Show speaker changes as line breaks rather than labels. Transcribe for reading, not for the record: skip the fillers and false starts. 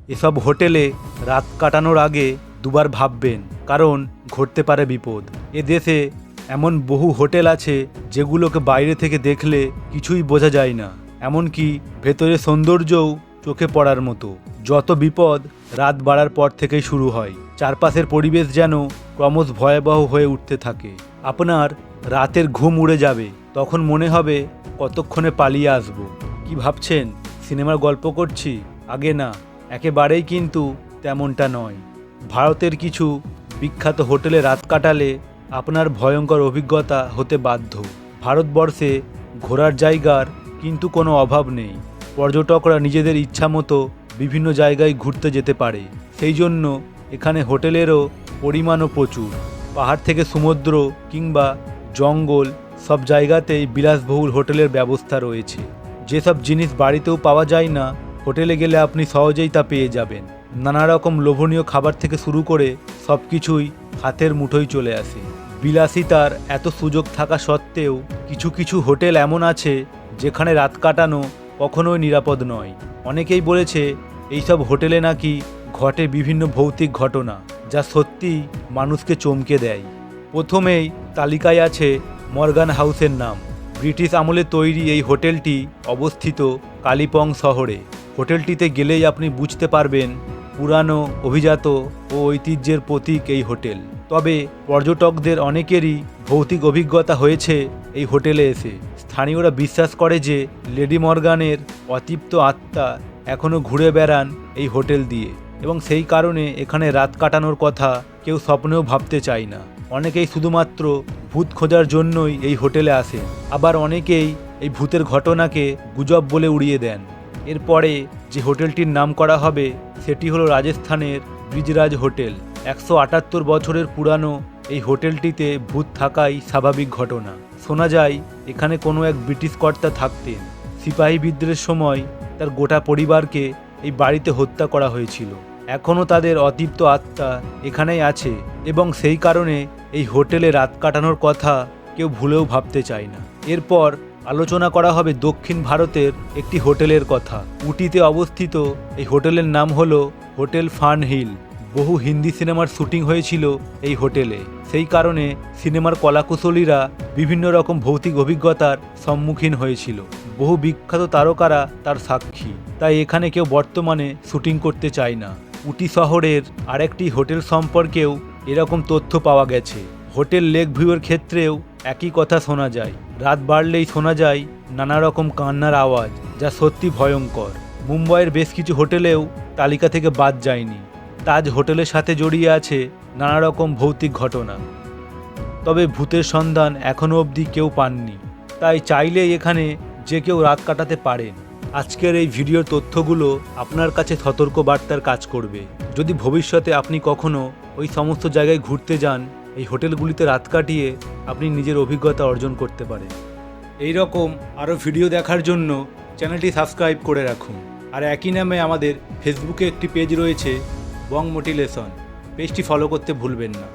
এসব হোটেলে রাত কাটানোর আগে দুবার ভাববেন, কারণ ঘটতে পারে বিপদ। এ দেশে এমন বহু হোটেল আছে যেগুলোকে বাইরে থেকে দেখলে কিছুই বোঝা যায় না, এমনকি ভেতরে সৌন্দর্যও চোখে পড়ার মতো। যত বিপদ রাত বাড়ার পর থেকেই শুরু হয়। চারপাশের পরিবেশ যেন ক্রমশ ভয়াবহ হয়ে উঠতে থাকে। আপনার রাতের ঘুম উড়ে যাবে, তখন মনে হবে কতক্ষণে পালিয়ে আসব। কি ভাবছেন সিনেমার গল্প করছি? আগে না, একেবারেই কিন্তু তেমনটা নয়। ভারতের কিছু বিখ্যাত হোটেলে রাত কাটালে আপনার ভয়ঙ্কর অভিজ্ঞতা হতে বাধ্য। ভারতবর্ষে ঘোরার জায়গার কিন্তু কোনো অভাব নেই। পর্যটকরা নিজেদের ইচ্ছা মতো বিভিন্ন জায়গায় ঘুরতে যেতে পারে। সেই জন্য এখানে হোটেলেরও পরিমাণও প্রচুর। পাহাড় থেকে সমুদ্র কিংবা জঙ্গল, সব জায়গাতেই বিলাসবহুল হোটেলের ব্যবস্থা রয়েছে। যেসব জিনিস বাড়িতেও পাওয়া যায় না, হোটেলে গেলে আপনি সহজেই তা পেয়ে যাবেন। নানা রকম লোভনীয় খাবার থেকে শুরু করে সব কিছুই হাতের মুঠোয় চলে আসে। বিলাসিতার এত সুযোগ থাকা সত্ত্বেও কিছু কিছু হোটেল এমন আছে যেখানে রাত কাটানো কখনোই নিরাপদ নয়। অনেকেই বলেছে এইসব হোটেলে নাকি ঘটে বিভিন্ন ভৌতিক ঘটনা, যা সত্যিই মানুষকে চমকে দেয়। প্রথমেই তালিকায় আছে মর্গান হাউসের নাম। ব্রিটিশ আমলে তৈরি এই হোটেলটি অবস্থিত কালিম্পং শহরে। হোটেলটিতে গেলেই আপনি বুঝতে পারবেন পুরানো, অভিজাত ও ঐতিহ্যের প্রতীক এই হোটেল। তবে পর্যটকদের অনেকেরই ভৌতিক অভিজ্ঞতা হয়েছে এই হোটেলে এসে। স্থানীয়রা বিশ্বাস করে যে লেডি মর্গানের অতৃপ্ত আত্মা এখনও ঘুরে বেড়ান এই হোটেল দিয়ে, এবং সেই কারণে এখানে রাত কাটানোর কথা কেউ স্বপ্নেও ভাবতে চায় না। অনেকেই শুধুমাত্র ভূত খোঁজার জন্যই এই হোটেলে আসেন, আবার অনেকেই এই ভূতের ঘটনাকে গুজব বলে উড়িয়ে দেন। এরপরে যে হোটেলটির নাম করা হবে সেটি হলো রাজস্থানের ব্রিজরাজ হোটেল। 178 বছরের পুরানো এই হোটেলটিতে ভূত থাকাই স্বাভাবিক ঘটনা। শোনা যায় এখানে কোনো এক ব্রিটিশ কর্তা থাকতেন। সিপাহী বিদ্রোহের সময় তার গোটা পরিবারকে এই বাড়িতে হত্যা করা হয়েছিল। এখনও তাদের অতৃপ্ত আত্মা এখানেই আছে, এবং সেই কারণে এই হোটেলে রাত কাটানোর কথা কেউ ভুলেও ভাবতে চায় না। এরপর আলোচনা করা হবে দক্ষিণ ভারতের একটি হোটেলের কথা। উটিতে অবস্থিত এই হোটেলের নাম হলো হোটেল ফান হিল। বহু হিন্দি সিনেমার শুটিং হয়েছিল এই হোটেলে। সেই কারণে সিনেমার কলাকুশলীরা বিভিন্ন রকম ভৌতিক অভিজ্ঞতার সম্মুখীন হয়েছিল। বহু বিখ্যাত তারকারা তার সাক্ষী। তাই এখানে কেউ বর্তমানে শুটিং করতে চায় না। উটি শহরের আরেকটি হোটেল সম্পর্কেও এরকম তথ্য পাওয়া গেছে। হোটেল লেক ভিউয়ের ক্ষেত্রেও একই কথা শোনা যায়। রাত বাড়লেই শোনা যায় নানা রকম কান্নার আওয়াজ, যা সত্যি ভয়ঙ্কর। মুম্বাইয়ের বেশ কিছু হোটেলেও তালিকা থেকে বাদ যায়নি। তাজ হোটেলের সাথে জড়িয়ে আছে নানা রকম ভৌতিক ঘটনা, তবে ভূতের সন্ধান এখনও অবধি কেউ পাননি। তাই চাইলেই এখানে যে কেউ রাত কাটাতে পারেন। আজকের এই ভিডিওর তথ্যগুলো আপনার কাছে সতর্ক বার্তার কাজ করবে। যদি ভবিষ্যতে আপনি কখনো ওই সমস্ত জায়গায় ঘুরতে যান, এই হোটেলগুলিতে রাত কাটিয়ে আপনি নিজের অভিজ্ঞতা অর্জন করতে পারেন। এই রকম আরও ভিডিও দেখার জন্য চ্যানেলটি সাবস্ক্রাইব করে রাখুন। আর একই নামে আমাদের ফেসবুকে একটি পেজ রয়েছে, বং মোটিলেশন। পেজটি ফলো করতে ভুলবেন না।